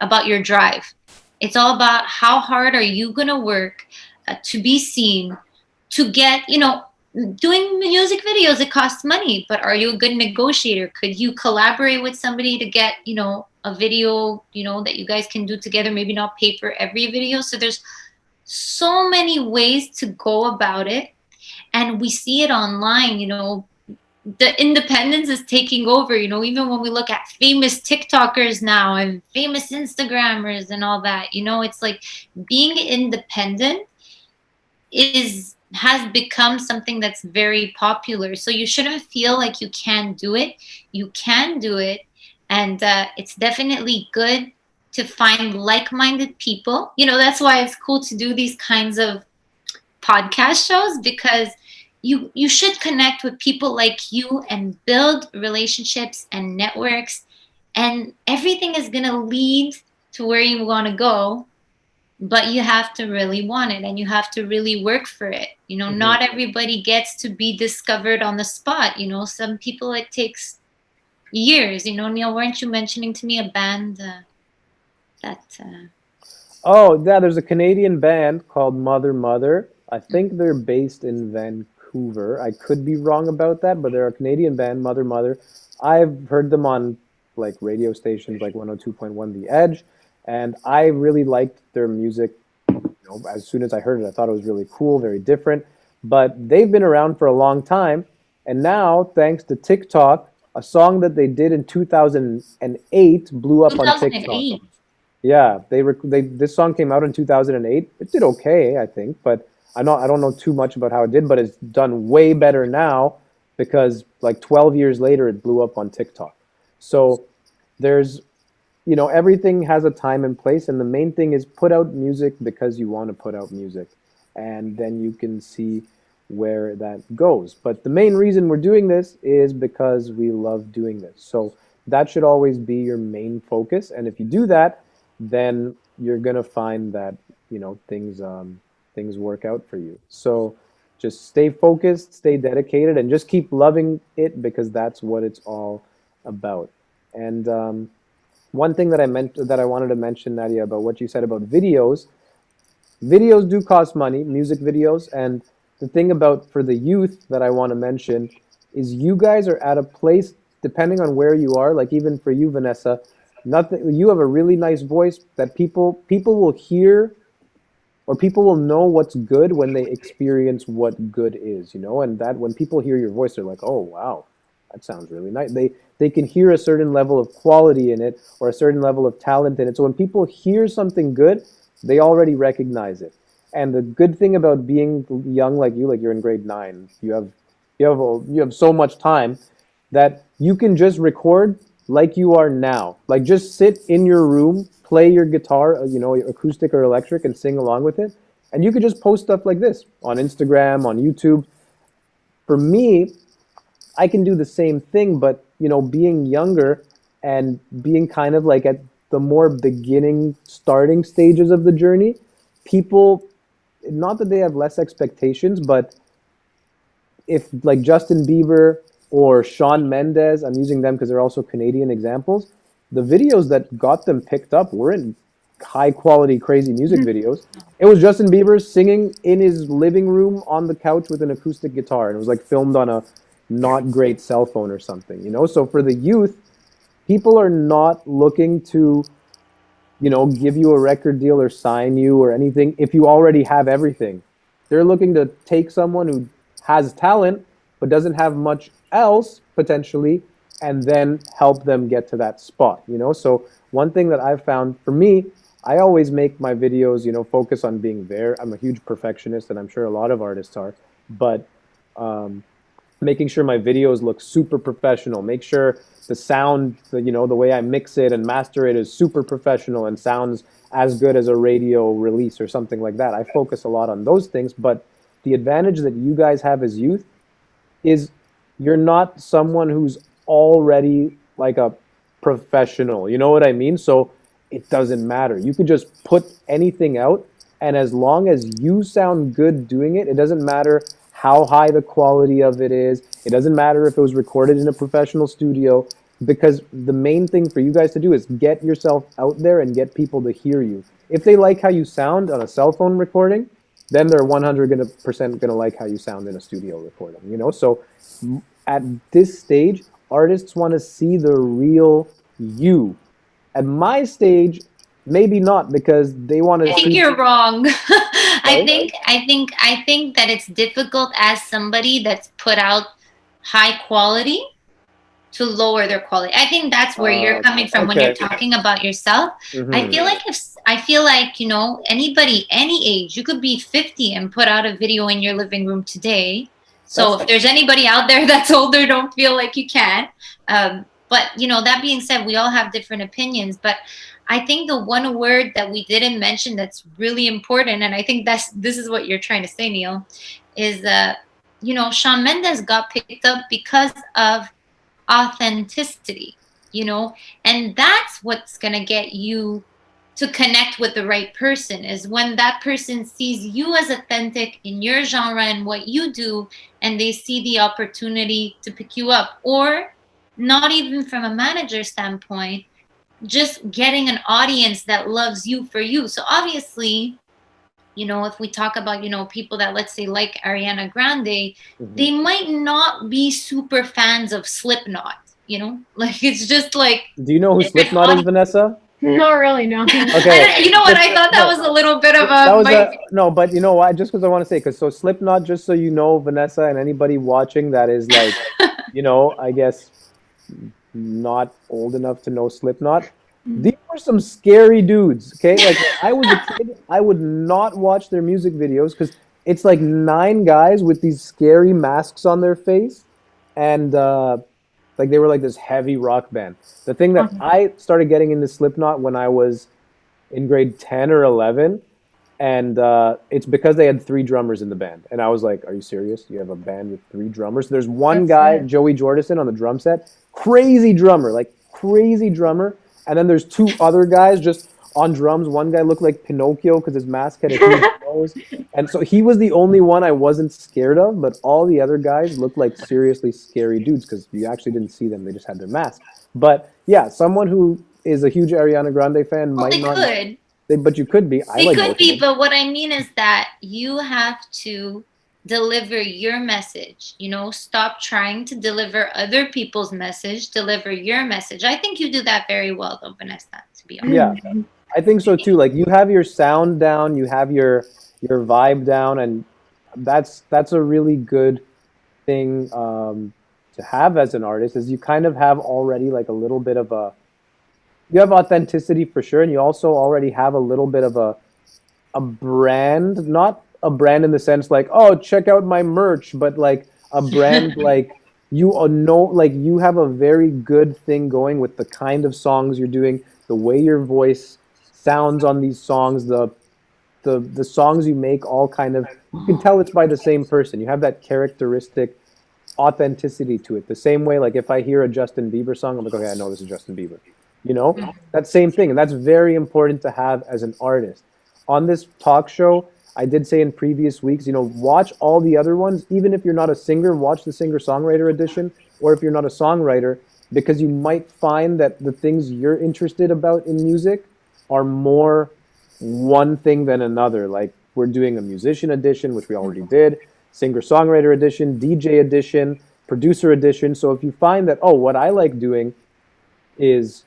about your drive. It's all about how hard are you going to work to be seen, to get, doing music videos, it costs money, but are you a good negotiator? Could you collaborate with somebody to get, a video, that you guys can do together, maybe not pay for every video? So there's so many ways to go about it, and we see it online. The independence is taking over. Even when we look at famous TikTokers now and famous Instagrammers and all that, it's like being independent has become something that's very popular. So you shouldn't feel like you can't do it. You can do it, and it's definitely good to find like-minded people. That's why it's cool to do these kinds of podcast shows, because you should connect with people like you and build relationships and networks, and everything is going to lead to where you want to go, but you have to really want it and you have to really work for it. Hmm. Not everybody gets to be discovered on the spot. Some people, it takes years. Neel, weren't you mentioning to me a band that Oh, yeah, there's a Canadian band called Mother Mother. I think they're based in Vancouver. I could be wrong about that, but they're a Canadian band, Mother Mother. I've heard them on like radio stations like 102.1 The Edge, and I really liked their music. As soon as I heard it, I thought it was really cool, very different. But they've been around for a long time, and now, thanks to TikTok, a song that they did in 2008 blew up on TikTok. 2008. Yeah, they this song came out in 2008. It did okay, I think, but I don't know too much about how it did, but it's done way better now because like 12 years later it blew up on TikTok. So there's everything has a time and place, and the main thing is put out music because you want to put out music, and then you can see where that goes. But the main reason we're doing this is because we love doing this. So that should always be your main focus, and if you do that, then you're gonna find that things work out for you. So just stay focused, stay dedicated, and just keep loving it because that's what it's all about. And one thing that I wanted to mention, Nadia, about what you said about videos. Videos do cost money, music videos, and the thing about for the youth that I want to mention is you guys are at a place, depending on where you are, like even for you, Vanessa, nothing you have a really nice voice that people will hear, or people will know what's good when they experience what good is, and that when people hear your voice, they're like, oh wow, that sounds really nice. They can hear a certain level of quality in it or a certain level of talent in it. So when people hear something good, they already recognize it. And the good thing about being young like you, like you're in grade 9, you have so much time that you can just record like you are now. Like just sit in your room, play your guitar, acoustic or electric, and sing along with it. And you could just post stuff like this on Instagram, on YouTube. For me, I can do the same thing, but being younger and being kind of like at the more beginning, starting stages of the journey, people, not that they have less expectations, but if like Justin Bieber or Shawn Mendes, I'm using them because they're also Canadian examples, the videos that got them picked up weren't high quality, crazy music videos. It was Justin Bieber singing in his living room on the couch with an acoustic guitar, and it was like filmed on a not great cell phone or something. So for the youth, people are not looking to give you a record deal or sign you or anything if you already have everything. They're looking to take someone who has talent but doesn't have much else potentially, and then help them get to that spot. So one thing that I've found for me, I always make my videos, focus on being there. I'm a huge perfectionist, and I'm sure a lot of artists are, but making sure my videos look super professional, make sure the sound, the way I mix it and master it is super professional and sounds as good as a radio release or something like that. I focus a lot on those things, but the advantage that you guys have as youth is you're not someone who's already like a professional. You know what I mean? So it doesn't matter. You could just put anything out, and as long as you sound good doing it, it doesn't matter how high the quality of it is. It doesn't matter if it was recorded in a professional studio, because the main thing for you guys to do is get yourself out there and get people to hear you. If they like how you sound on a cell phone recording, then they're 100% gonna like how you sound in a studio recording. So at this stage, artists want to see the real you. At my stage, maybe not, because they want to I think see. you're wrong. Right? I think that it's difficult as somebody that's put out high quality to lower their quality. I think that's where you're coming from when you're Okay. talking about yourself. I feel like anybody, any age, you could be 50 and put out a video in your living room today. So if there's anybody out there that's older, don't feel like you can't. But that being said, we all have different opinions. But I think the one word that we didn't mention that's really important, and I think this is what you're trying to say, Neel, is Shawn Mendes got picked up because of authenticity, and that's what's going to get you to connect with the right person, is when that person sees you as authentic in your genre and what you do, and they see the opportunity to pick you up. Or not even from a manager standpoint, just getting an audience that loves you for you. So obviously, if we talk about, people that, let's say, like Ariana Grande, they might not be super fans of Slipknot, like it's just like. Do you know who Slipknot is, Vanessa? Not really, no. Okay. You know what? I thought that was a little bit of That was a. no, but you know what? Just because I want to say, because so Slipknot, just so you know, Vanessa, and anybody watching that is like, I guess not old enough to know Slipknot. These were some scary dudes. Okay, like when I was a kid, I would not watch their music videos because it's like nine guys with these scary masks on their face, and like they were like this heavy rock band. The thing that Okay. I started getting into Slipknot when I was in grade 10 or 11, and it's because they had three drummers in the band, and I was like, are you serious, you have a band with three drummers? There's one That's guy, it. Joey Jordison, on the drum set, crazy drummer, like crazy drummer, and then there's two other guys just on drums. One guy looked like Pinocchio because his mask had a huge nose, and so he was the only one I wasn't scared of, but all the other guys looked like seriously scary dudes because you actually didn't see them, they just had their mask. But yeah, someone who is a huge Ariana Grande fan Well, might they not, could. but you could be. I They like could both of be, them. but what I mean is that you have to deliver your message. Stop trying to deliver other people's message, deliver your message. I think you do that very well, though, Vanessa, to be honest. Yeah, I think so too. Like you have your sound down, you have your vibe down, and that's a really good thing to have as an artist. Is you kind of have already like a little bit of a, you have authenticity for sure, and you also already have a little bit of a brand, not a brand in the sense like, oh, check out my merch, but like a brand like you know, like you have a very good thing going with the kind of songs you're doing, the way your voice sounds on these songs, the songs you make all kind of, you can tell it's by the same person. You have that characteristic authenticity to it. The same way, like if I hear a Justin Bieber song, I'm like, okay, I know this is Justin Bieber. You know, that same thing, and that's very important to have as an artist. On this talk show, I did say in previous weeks, watch all the other ones. Even if you're not a singer, watch the singer-songwriter edition, or if you're not a songwriter, because you might find that the things you're interested about in music are more one thing than another. Like we're doing a musician edition, which we already did, singer-songwriter edition, DJ edition, producer edition. So if you find that, oh, what I like doing is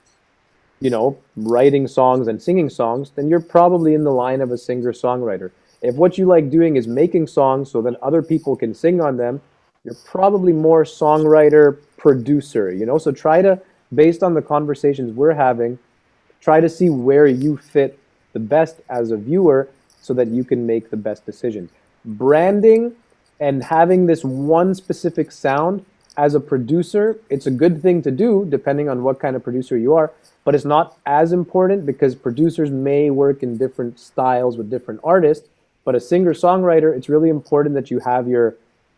writing songs and singing songs, then you're probably in the line of a singer songwriter. If what you like doing is making songs so that other people can sing on them, you're probably more songwriter producer. So try to, based on the conversations we're having, try to see where you fit the best as a viewer so that you can make the best decisions. Branding and having this one specific sound as a producer, it's a good thing to do depending on what kind of producer you are, but it's not as important because producers may work in different styles with different artists. But a singer songwriter, it's really important that you have your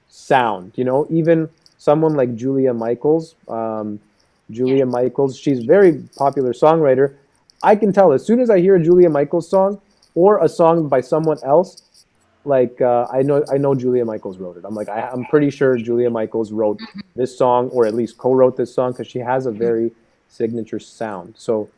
sound. Even someone like Julia Michaels, Yeah. Julia Michaels, she's a very popular songwriter. I can tell as soon as I hear a Julia Michaels song or a song by someone else, like I know Julia Michaels wrote it. I'm like I'm pretty sure Julia Michaels wrote this song or at least co-wrote this song because she has a very signature sound. So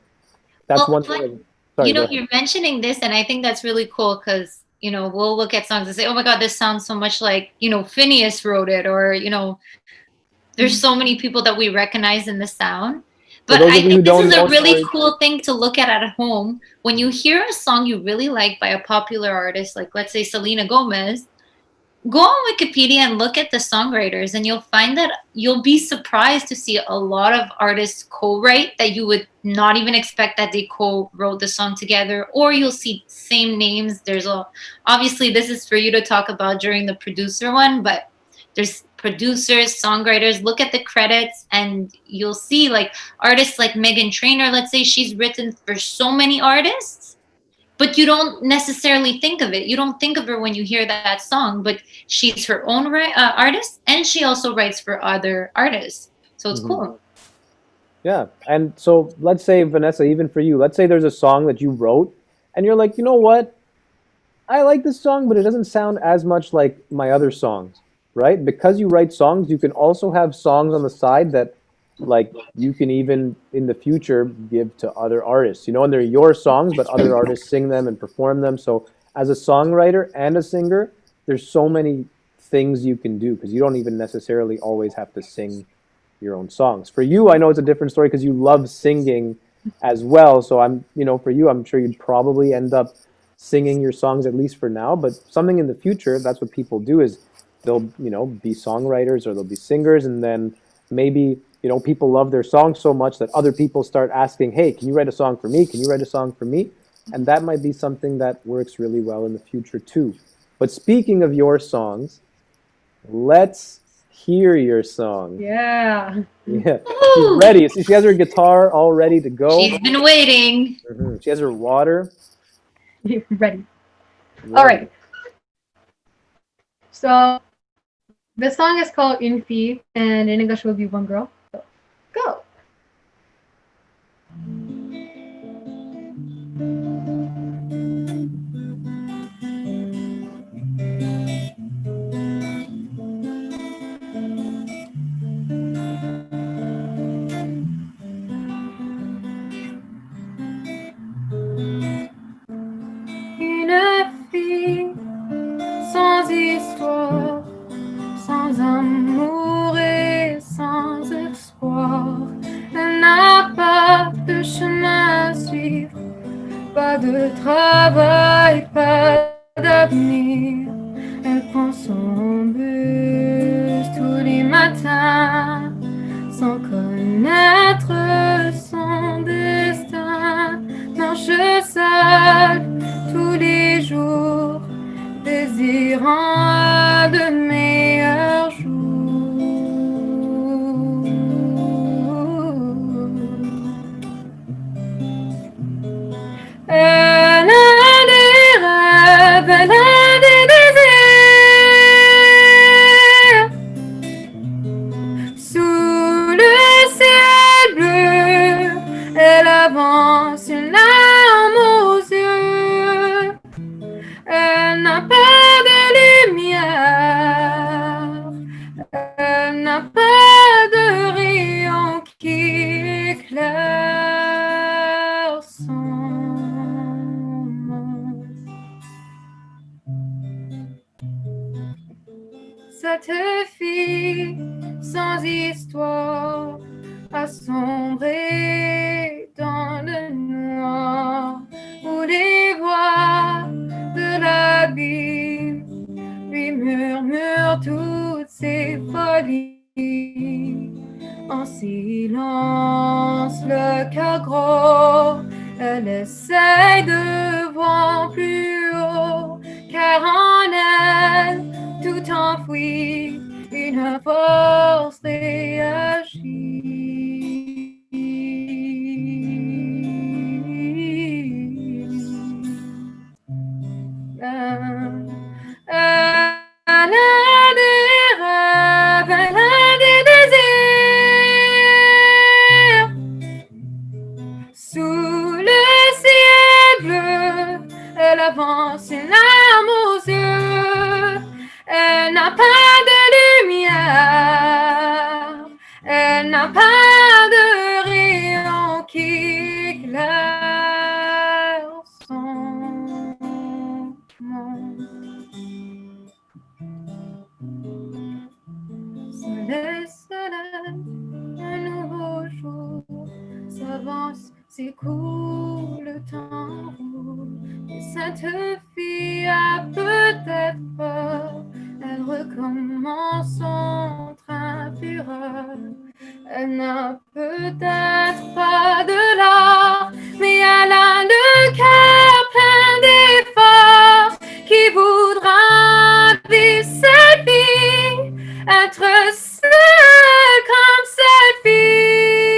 that's Well, one thing. Sorry, go ahead. you're mentioning this, and I think that's really cool because, we'll look at songs and say, oh my God, this sounds so much like, Phineas wrote it, or, there's so many people that we recognize in the sound. For But those I of you who think this don't is a know, really sorry. cool thing to look at home. When you hear a song you really like by a popular artist, like let's say Selena Gomez, go on Wikipedia and look at the songwriters, and you'll find that you'll be surprised to see a lot of artists co-write that you would not even expect that they co-wrote the song together, or you'll see same names. Obviously this is for you to talk about during the producer one, but there's producers, songwriters. Look at the credits and you'll see like artists like Megan Trainor, let's say she's written for so many artists, but you don't necessarily think of it. You don't think of her when you hear that song, but she's her own artist, and she also writes for other artists. So it's Mhm. cool. Yeah. And so let's say, Vanessa, even for you, let's say there's a song that you wrote and you're like, you know what? I like this song, but it doesn't sound as much like my other songs, right? Because you write songs, you can also have songs on the side that, like, you can even in the future give to other artists, and they're your songs, but other artists sing them and perform them. So, as a songwriter and a singer, there's so many things you can do because you don't even necessarily always have to sing your own songs. For you, I know it's a different story because you love singing as well. So for you, I'm sure you'd probably end up singing your songs at least for now. But something in the future, that's what people do is they'll be songwriters or they'll be singers, and then maybe People love their songs so much that other people start asking, hey, can you write a song for me? Can you write a song for me? And that might be something that works really well in the future too. But speaking of your songs, let's hear your song. Yeah. Yeah, she's Woo! ready. See, she has her guitar all ready to go. She's been waiting. She has her water Ready. All ready. right. So the song is called Infi, and in English will be One Girl. So go. Une fille sans histoire, sans amour et sans espoir. Elle n'a pas de chemin à suivre, pas de travail, pas d'avenir. Elle prend son bus tous les matins, sans connaître son destin. Marche seule tous les jours, désirant de meilleurs jours. Elle a des rêves, elle a des désirs. Sous le ciel bleu, elle avance une larme aux yeux. Elle n'a pas de lumière, elle n'a pas de rayon qui éclaire son monde. Cette fille sans histoire a sombré dans le noir, où les voix de l'abîme lui murmurent toutes ses folies. En silence, le cœur gros, elle essaye de voir plus haut, car en elle, tout enfoui, une force réagit. Elle a des rêves, elle a des désirs. Sous le ciel bleu, elle avance une larme aux yeux. Elle n'a pas de lumière, elle n'a pas de rayon qui éclaire son monde. Se laisse un nouveau jour s'avance, s'écoule, le temps roule. Et cette fille a peut-être peur, elle recommence son train fureur. Elle n'a peut-être pas de l'art, mais elle a le cœur plein d'efforts qui voudra vivre cette vie, être seule comme cette fille.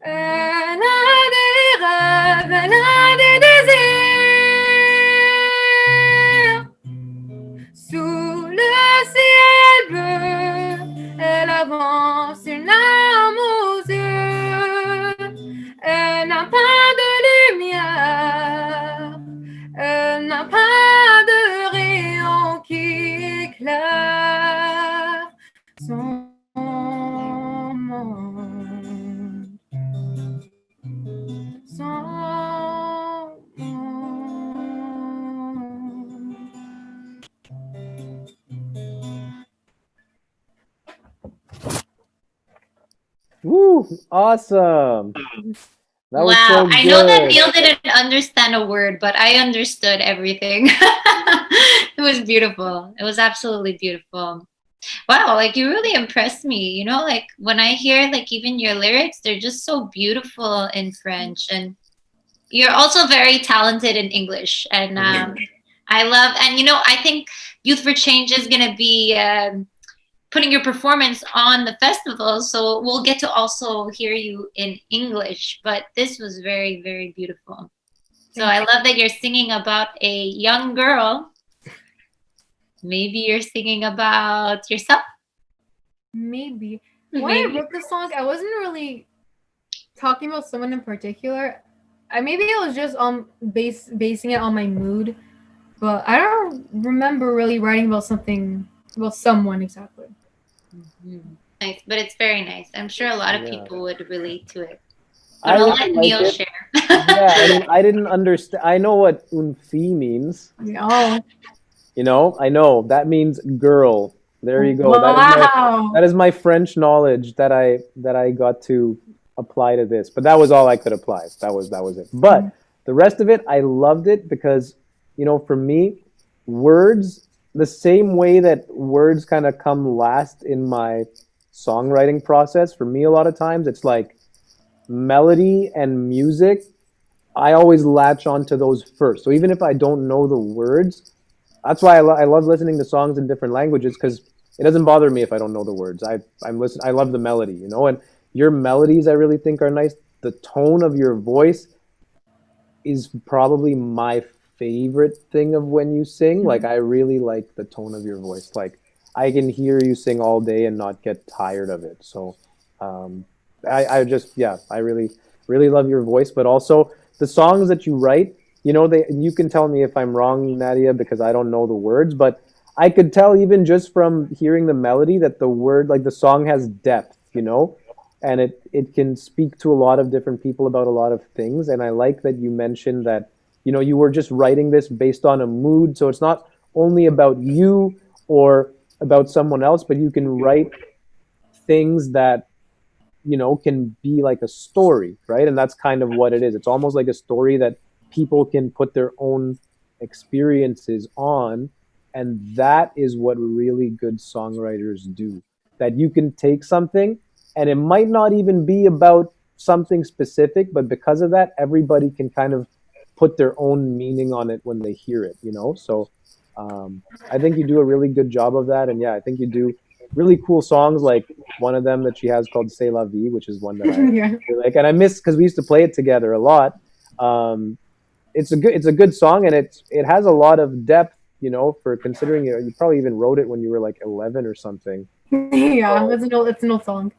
Elle a des rêves, elle a des désirs. Sous le ciel bleu, elle avance une larme aux yeux. Elle n'a pas de lumière, elle n'a pas de rayon qui éclaire son monde. Son monde. Woo! Awesome. That was Wow. so I know that good. Neil didn't understand a word, but I understood everything. It was beautiful. It was absolutely beautiful. Wow, like you really impressed me. You know, like when I hear like even your lyrics, they're just so beautiful in French. And you're also very talented in English. And Mhm. I love, and you know, I think Youth for Change is going to be putting your performance on the festival. So we'll get to also hear you in English. But this was very, very beautiful. So I love that you're singing about a young girl. Maybe you're singing about yourself. Maybe. When I Maybe. wrote the song, I wasn't really talking about someone in particular. I maybe it was just basing it on my mood, but I don't remember really writing about something about someone exactly. Mhm. Nice, but it's very nice. I'm sure a lot of Yeah, people would relate to it. But I I'll really let like Neil it. share. Yeah, I mean, I didn't understand. I know what un fille means. Oh, You know, I know that means girl. There you go. wow. That is my French knowledge that I got to apply to this. But that was all I could apply. That was it. But the rest of it, I loved it because, you know, for me, words, the same way that words kind of come last in my songwriting process, for me a lot of times it's like melody and music. I always latch onto those first. So even if I don't know the words, that's why I love listening to songs in different languages because it doesn't bother me if I don't know the words. I love the melody, you know, and your melodies I really think are nice. The tone of your voice is probably my favorite thing of when you sing. Like I really like the tone of your voice. Like I can hear you sing all day and not get tired of it. So um, I just yeah, I really love your voice, but also the songs that you write. You know, they you can tell me if I'm wrong, Nadia, because I don't know the words, but I could tell even just from hearing the melody that the word like the song has depth. You know, and it can speak to a lot of different people about a lot of things. And I like that you mentioned that you know you were just writing this based on a mood, so it's not only about you or about someone else, but you can write things that you know can be like a story, right? And that's kind of what it is. It's almost like a story that people can put their own experiences on, and that is what really good songwriters do. That you can take something and it might not even be about something specific, but because of that everybody can kind of put their own meaning on it when they hear it, you know. So I think you do a really good job of that, and yeah, I think you do really cool songs like one of them that she has called C'est la vie, which is one that I Yeah. really like, and I miss because we used to play it together a lot. Um, it's a good song, and it has a lot of depth. You know, for considering you probably even wrote it when you were like 11 or something. Yeah, So it's an old song.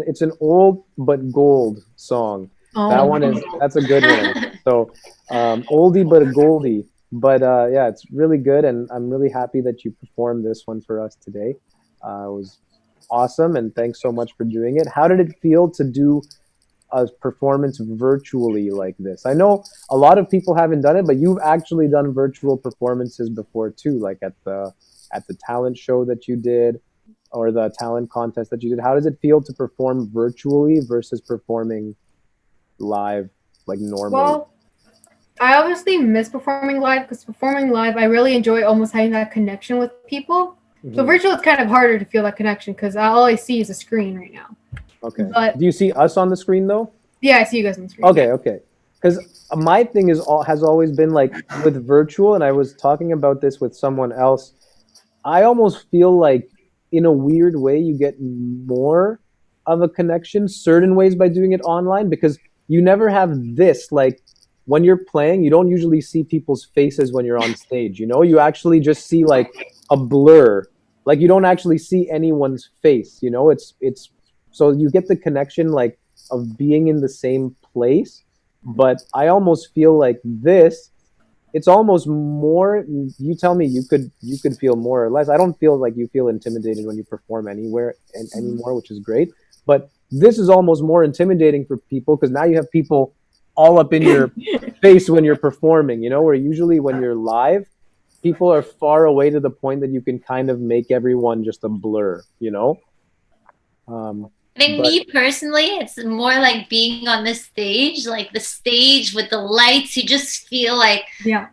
it's an old but gold song. That Oh. one is that's a good one. So oldie but a goldie. But yeah, it's really good, and I'm really happy that you performed this one for us today. It was awesome, and thanks so much for doing it. How did it feel to do a performance virtually like this? I know a lot of people haven't done it, but you've actually done virtual performances before too, like at the talent show that you did or the talent contest that you did. How does it feel to perform virtually versus performing live like normally? Well, I obviously miss performing live because performing live, I really enjoy almost having that connection with people. So Mm-hmm. virtual, it's kind of harder to feel that connection because all I see is a screen right now. Okay. But Do you see us on the screen though? yeah, I see you guys on the screen. Okay, okay. Because my thing is all has always been like with virtual, and I was talking about this with someone else. I almost feel like in a weird way you get more of a connection certain ways by doing it online because you never have this like when you're playing you don't usually see people's faces when you're on stage, you know, you actually just see like a blur, like you don't actually see anyone's face, you know. It's so you get the connection like of being in the same place, but I almost feel like this it's almost more, you tell me you could feel more or less. I don't feel like you feel intimidated when you perform anywhere and anymore, which is great, but this is almost more intimidating for people because now you have people all up in your face when you're performing, you know, where usually when you're live people are far away to the point that you can kind of make everyone just a blur, you know. I think But me personally, it's more like being on the stage, like the stage with the lights. You just feel like, Yeah.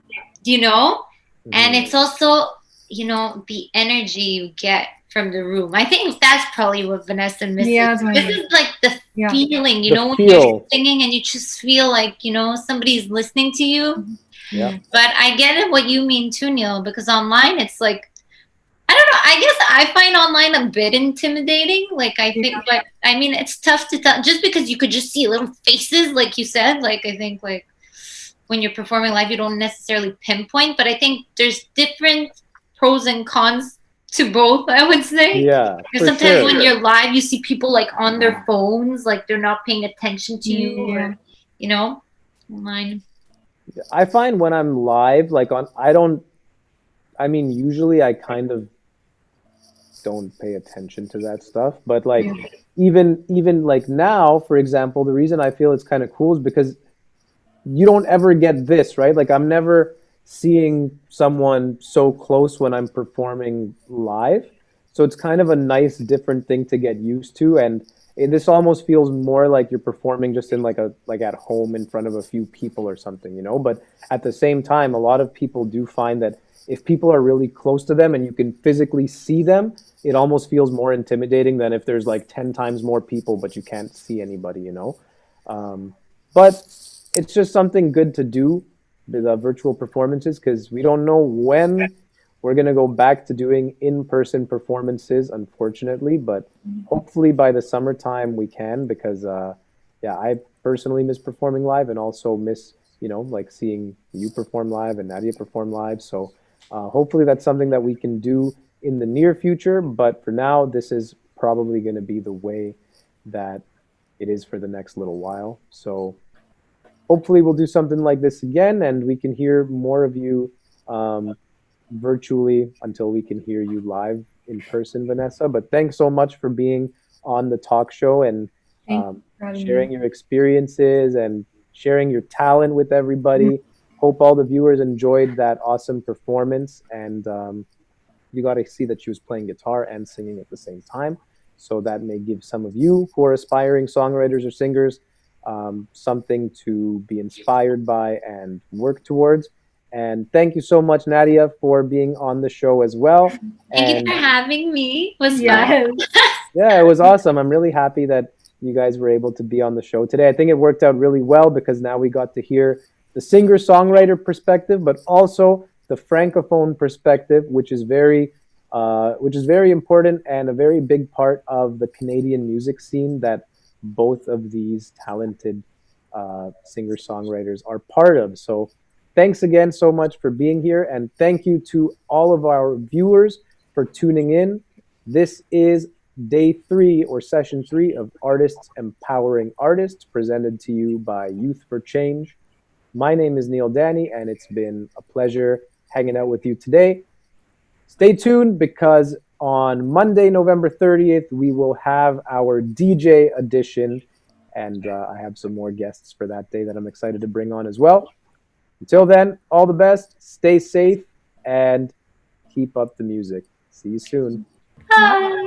you know, and mhm, it's also, the energy you get from the room. I think that's probably what Vanessa misses. Yeah, that's what I This mean. is like the Yeah. feeling, the when you're feel, singing and you just feel like, somebody's listening to you. Mhm. yeah, Yeah. But I get it what you mean too, Neil, because online it's like, I don't know. I guess I find online a bit intimidating. Like I think, Yeah. but I mean, it's tough to tell just because you could just see little faces, like you said. Like I think, like when you're performing live, you don't necessarily pinpoint, but I think there's different pros and cons to both. I would say. yeah, Because for sometimes sure. when you're live, you see people like on their phones, like they're not paying attention to you, Yeah. or online. I find when I'm live, like on, I don't. I mean, usually I kind of don't pay attention to that stuff, but like Yeah. even like now, for example, the reason I feel it's kind of cool is because you don't ever get this, right? Like I'm never seeing someone so close when I'm performing live. So it's kind of a nice different thing to get used to, and this almost feels more like you're performing just in like at home in front of a few people or something, but at the same time a lot of people do find that if people are really close to them and you can physically see them, it almost feels more intimidating than if there's like 10 times more people but you can't see anybody. But it's just something good to do, the virtual performances, because we don't know when we're going to go back to doing in-person performances, unfortunately, but hopefully by the summertime we can, because yeah, I personally miss performing live and also miss, like seeing you perform live and Nadia perform live. So hopefully that's something that we can do in the near future, but for now this is probably going to be the way that it is for the next little while. So hopefully we'll do something like this again and we can hear more of you um, virtually until we can hear you live in person, Vanessa. But thanks so much for being on the talk show and Thank you for having sharing me. your experiences and sharing your talent with everybody. Hope all the viewers enjoyed that awesome performance. And you got to see that she was playing guitar and singing at the same time. So that may give some of you who are aspiring songwriters or singers something to be inspired by and work towards. And thank you so much, Nadia, for being on the show as well. Thank you for And having me. It was fun. Yes. yeah, it was awesome. I'm really happy that you guys were able to be on the show today. I think it worked out really well because now we got to hear the singer-songwriter perspective, but also the francophone perspective, which is very important and a very big part of the Canadian music scene that both of these talented singer-songwriters are part of. So thanks again so much for being here, and thank you to all of our viewers for tuning in. This is day 3 or session 3 of Artists Empowering Artists, presented to you by Youth for Change. My name is Neel Dani, and it's been a pleasure hanging out with you today. Stay tuned because on Monday, November 30th, we will have our DJ edition, and I have some more guests for that day that I'm excited to bring on as well. Until then, all the best, stay safe, and keep up the music. See you soon. Bye.